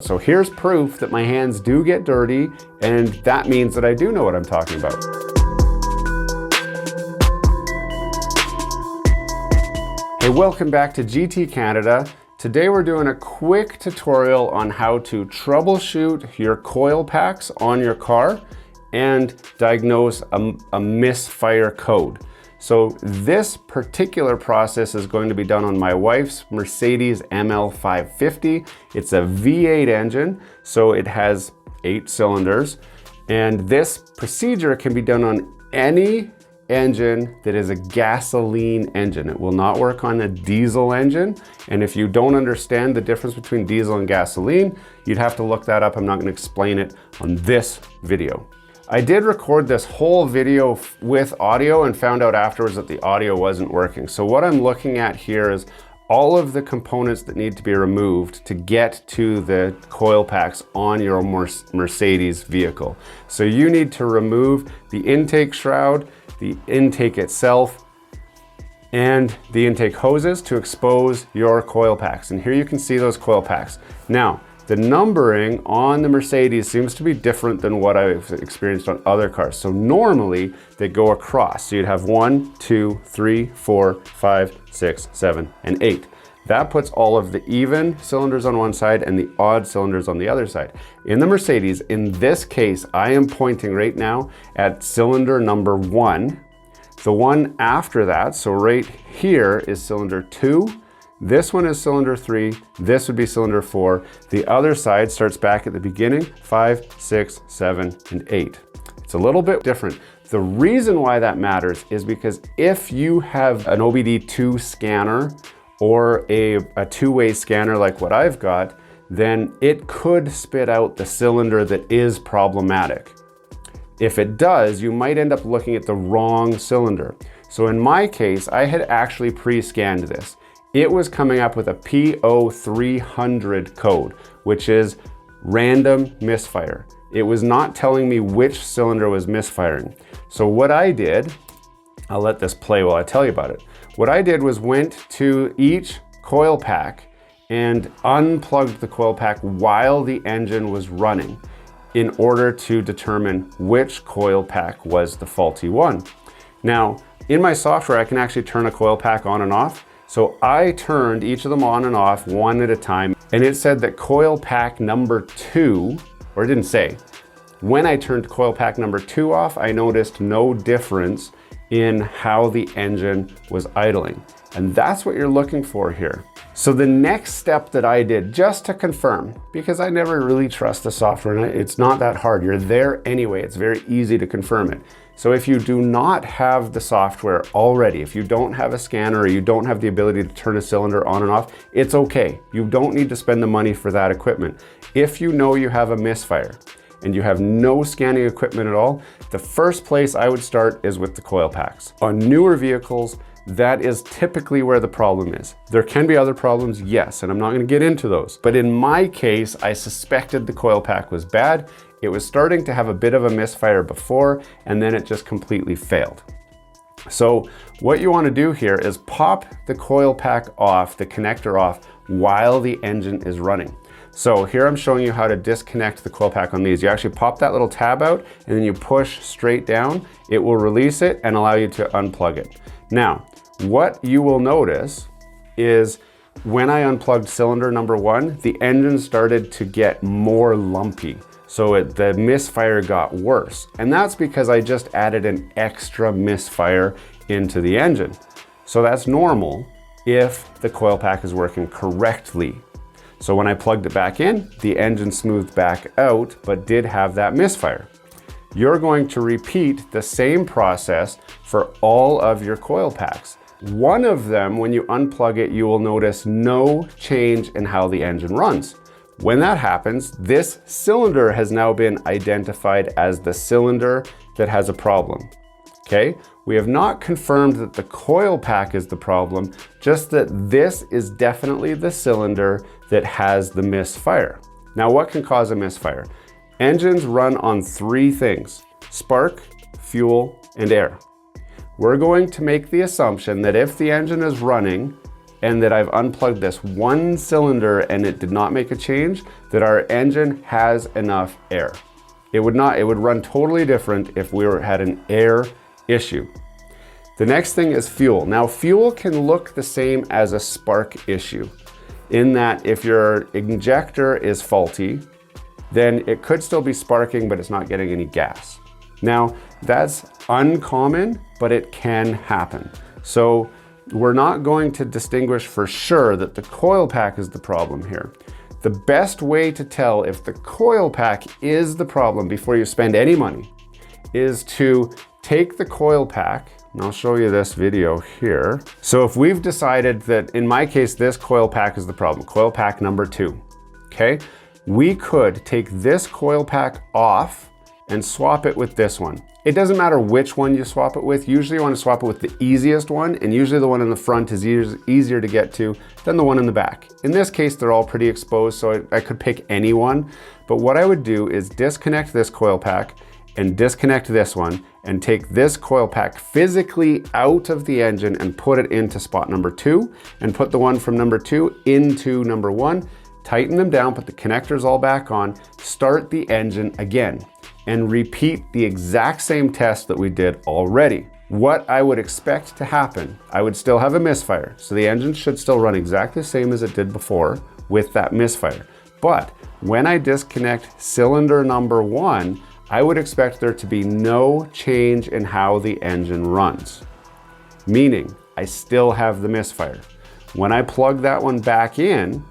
So here's proof that my hands do get dirty, and that means that I do know what I'm talking about. Hey, welcome back to GT Canada. Today we're doing a quick tutorial on how to troubleshoot your coil packs on your car and diagnose a misfire code. So this particular process is going to be done on my wife's Mercedes ML550. It's a V8 engine, so it has 8 cylinders. And this procedure can be done on any engine that is a gasoline engine. It will not work on a diesel engine. And if you don't understand the difference between diesel and gasoline, you'd have to look that up. I'm not going to explain it on this video. I did record this whole video with audio and found out afterwards that the audio wasn't working. So what I'm looking at here is all of the components that need to be removed to get to the coil packs on your Mercedes vehicle. So you need to remove the intake shroud, the intake itself, and the intake hoses to expose your coil packs. And here you can see those coil packs. Now, the numbering on the Mercedes seems to be different than what I've experienced on other cars. So normally they go across. So you'd have 1, 2, 3, 4, 5, 6, 7, and 8. That puts all of the even cylinders on one side and the odd cylinders on the other side. In the Mercedes, in this case, I am pointing right now at cylinder number 1. The one after that, so right here, is cylinder 2. This one is cylinder 3, this would be cylinder 4. The other side starts back at the beginning, 5, 6, 7, and 8. It's a little bit different. The reason why that matters is because if you have an OBD2 scanner or a two-way scanner like what I've got, then it could spit out the cylinder that is problematic. If it does, you might end up looking at the wrong cylinder. So in my case, I had actually pre-scanned this. It was coming up with a P0300 code, which is random misfire. It was not telling me which cylinder was misfiring. So what I did, I'll let this play while I tell you about it. What I did was went to each coil pack and unplugged the coil pack while the engine was running in order to determine which coil pack was the faulty one. Now, in my software, I can actually turn a coil pack on and off. So I turned each of them on and off one at a time, and it said that coil pack number 2, or it didn't say. When I turned coil pack number 2 off, I noticed no difference in how the engine was idling. And that's what you're looking for here. So the next step that I did, just to confirm, because I never really trust the software, and it's not that hard. You're there anyway. It's very easy to confirm it. So if you do not have the software already, if you don't have a scanner or you don't have the ability to turn a cylinder on and off, it's okay. You don't need to spend the money for that equipment. If you know you have a misfire and you have no scanning equipment at all, the first place I would start is with the coil packs. On newer vehicles, that is typically where the problem is. There can be other problems, yes, and I'm not going to get into those. But in my case, I suspected the coil pack was bad. It was starting to have a bit of a misfire before, and then it just completely failed. So what you want to do here is pop the coil pack off, the connector off, while the engine is running. So here I'm showing you how to disconnect the coil pack on these. You actually pop that little tab out and then you push straight down. It will release it and allow you to unplug it. Now, what you will notice is when I unplugged cylinder number 1, the engine started to get more lumpy. So the misfire got worse. And that's because I just added an extra misfire into the engine. So that's normal if the coil pack is working correctly. So when I plugged it back in, the engine smoothed back out, but did have that misfire. You're going to repeat the same process for all of your coil packs. One of them, when you unplug it, you will notice no change in how the engine runs. When that happens, this cylinder has now been identified as the cylinder that has a problem. Okay? We have not confirmed that the coil pack is the problem, just that this is definitely the cylinder that has the misfire. Now, what can cause a misfire? Engines run on 3 things: spark, fuel, and air. We're going to make the assumption that if the engine is running and that I've unplugged this one cylinder and it did not make a change, that our engine has enough air. It would run totally different if we had an air issue. The next thing is fuel. Now, fuel can look the same as a spark issue, in that if your injector is faulty, then it could still be sparking, but it's not getting any gas. Now, that's uncommon, but it can happen. So we're not going to distinguish for sure that the coil pack is the problem here. The best way to tell if the coil pack is the problem before you spend any money is to take the coil pack, and I'll show you this video here. So if we've decided that, in my case, this coil pack is the problem, coil pack number 2, okay? We could take this coil pack off and swap it with this one. It doesn't matter which one you swap it with. Usually you want to swap it with the easiest one, and usually the one in the front is easier to get to than the one in the back. In this case, they're all pretty exposed, so I could pick any one. But what I would do is disconnect this coil pack and disconnect this one and take this coil pack physically out of the engine and put it into spot number 2 and put the one from number 2 into number 1, tighten them down, put the connectors all back on, start the engine again, and repeat the exact same test that we did already. What I would expect to happen, I would still have a misfire. So the engine should still run exactly the same as it did before with that misfire. But when I disconnect cylinder number 1, I would expect there to be no change in how the engine runs. Meaning, I still have the misfire. When I plug that one back in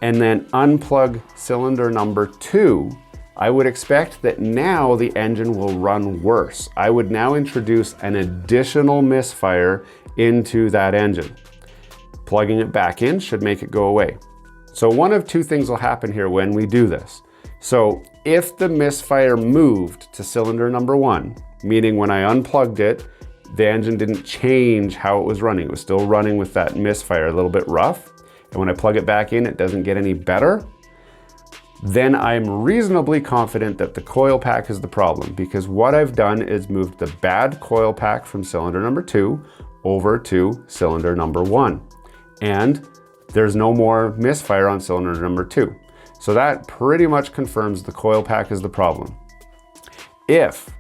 and then unplug cylinder number 2, I would expect that now the engine will run worse. I would now introduce an additional misfire into that engine. Plugging it back in should make it go away. So one of two things will happen here when we do this. So if the misfire moved to cylinder number 1, meaning when I unplugged it, the engine didn't change how it was running. It was still running with that misfire, a little bit rough. And when I plug it back in, it doesn't get any better. Then I'm reasonably confident that the coil pack is the problem, because what I've done is moved the bad coil pack from cylinder number 2 over to cylinder number 1. And there's no more misfire on cylinder number 2. So that pretty much confirms the coil pack is the problem. If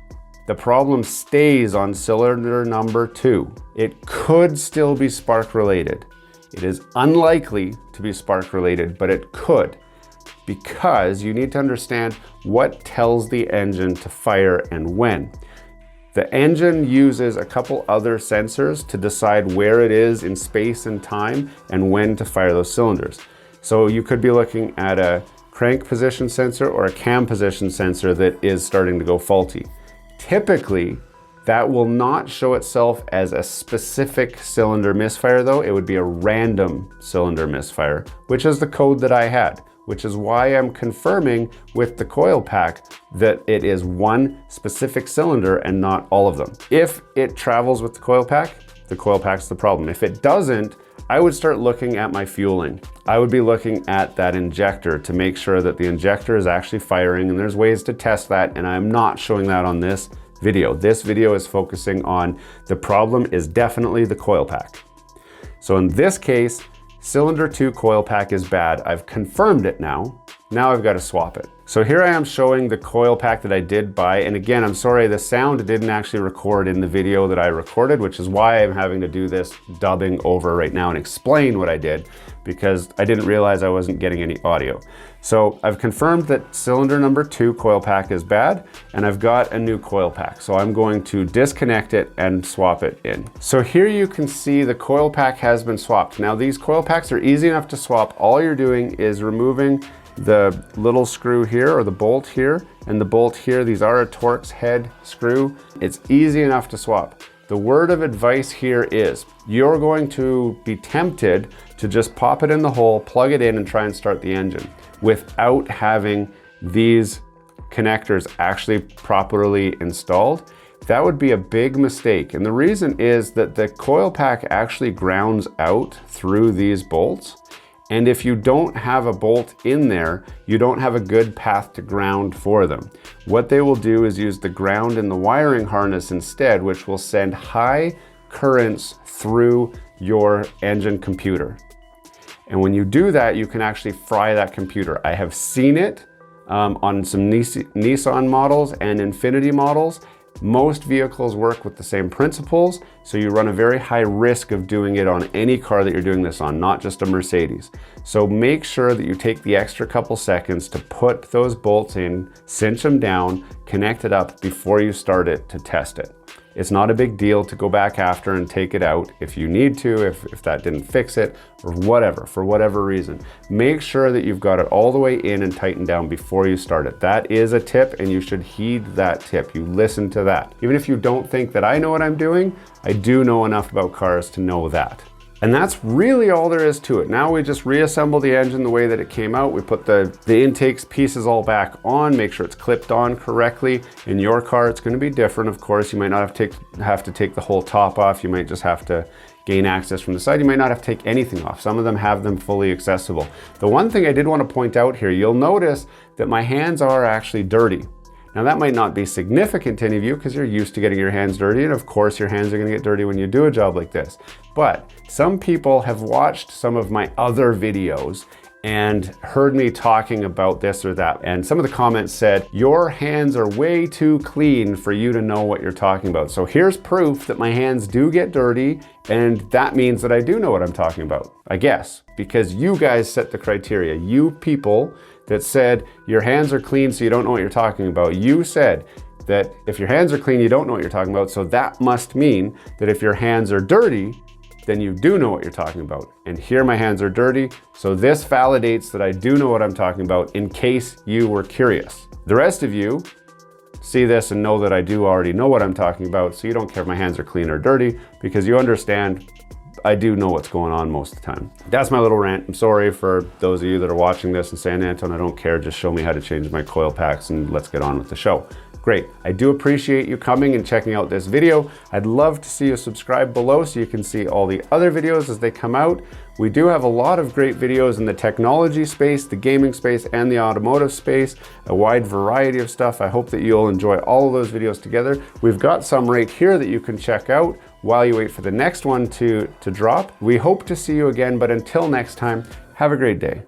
the problem stays on cylinder number 2, it could still be spark related. It is unlikely to be spark related, but it could, because you need to understand what tells the engine to fire and when. The engine uses a couple other sensors to decide where it is in space and time and when to fire those cylinders. So you could be looking at a crank position sensor or a cam position sensor that is starting to go faulty. Typically, that will not show itself as a specific cylinder misfire though. It would be a random cylinder misfire, which is the code that I had, which is why I'm confirming with the coil pack that it is one specific cylinder and not all of them. If it travels with the coil pack's the problem. If it doesn't, I would start looking at my fueling. I would be looking at that injector to make sure that the injector is actually firing, and there's ways to test that, and I'm not showing that on this video. This video is focusing on the problem is definitely the coil pack. So in this case, cylinder 2 coil pack is bad. I've confirmed it now. Now I've got to swap it. So here I am showing the coil pack that I did buy. And again, I'm sorry, the sound didn't actually record in the video that I recorded, which is why I'm having to do this dubbing over right now and explain what I did, because I didn't realize I wasn't getting any audio. So I've confirmed that cylinder number 2 coil pack is bad, and I've got a new coil pack. So I'm going to disconnect it and swap it in. So here you can see the coil pack has been swapped. Now these coil packs are easy enough to swap. All you're doing is removing the little screw here, or the bolt here, and the bolt here. These are a Torx head screw. It's easy enough to swap. The word of advice here is you're going to be tempted to just pop it in the hole, plug it in, and try and start the engine without having these connectors actually properly installed. That would be a big mistake. And the reason is that the coil pack actually grounds out through these bolts. And if you don't have a bolt in there, you don't have a good path to ground for them. What they will do is use the ground in the wiring harness instead, which will send high currents through your engine computer. And when you do that, you can actually fry that computer. I have seen it on some Nissan models and Infiniti models. Most vehicles work with the same principles, so you run a very high risk of doing it on any car that you're doing this on, not just a Mercedes. So make sure that you take the extra couple seconds to put those bolts in, cinch them down, connect it up before you start it to test it. It's not a big deal to go back after and take it out if you need to, if that didn't fix it, or whatever, for whatever reason. Make sure that you've got it all the way in and tightened down before you start it. That is a tip, and you should heed that tip. You listen to that. Even if you don't think that I know what I'm doing, I do know enough about cars to know that. And that's really all there is to it. Now we just reassemble the engine the way that it came out. We put the intakes pieces all back on, make sure it's clipped on correctly. In your car, it's going to be different, of course. You might not have to take the whole top off. You might just have to gain access from the side. You might not have to take anything off. Some of them have them fully accessible. The one thing I did want to point out here, you'll notice that my hands are actually dirty. Now that might not be significant to any of you because you're used to getting your hands dirty, and of course your hands are going to get dirty when you do a job like this. But some people have watched some of my other videos and heard me talking about this or that. And some of the comments said, your hands are way too clean for you to know what you're talking about. So here's proof that my hands do get dirty, and that means that I do know what I'm talking about, I guess, because you guys set the criteria. You people that said your hands are clean so you don't know what you're talking about. You said that if your hands are clean, you don't know what you're talking about. So that must mean that if your hands are dirty, then you do know what you're talking about. And here my hands are dirty, so this validates that I do know what I'm talking about in case you were curious. The rest of you see this and know that I do already know what I'm talking about, so you don't care if my hands are clean or dirty because you understand I do know what's going on most of the time. That's my little rant. I'm sorry for those of you that are watching this and saying, Anton, I don't care, just show me how to change my coil packs and let's get on with the show. Great. I do appreciate you coming and checking out this video. I'd love to see you subscribe below so you can see all the other videos as they come out. We do have a lot of great videos in the technology space, the gaming space, and the automotive space, a wide variety of stuff. I hope that you'll enjoy all of those videos together. We've got some right here that you can check out while you wait for the next one to drop. We hope to see you again, but until next time, have a great day.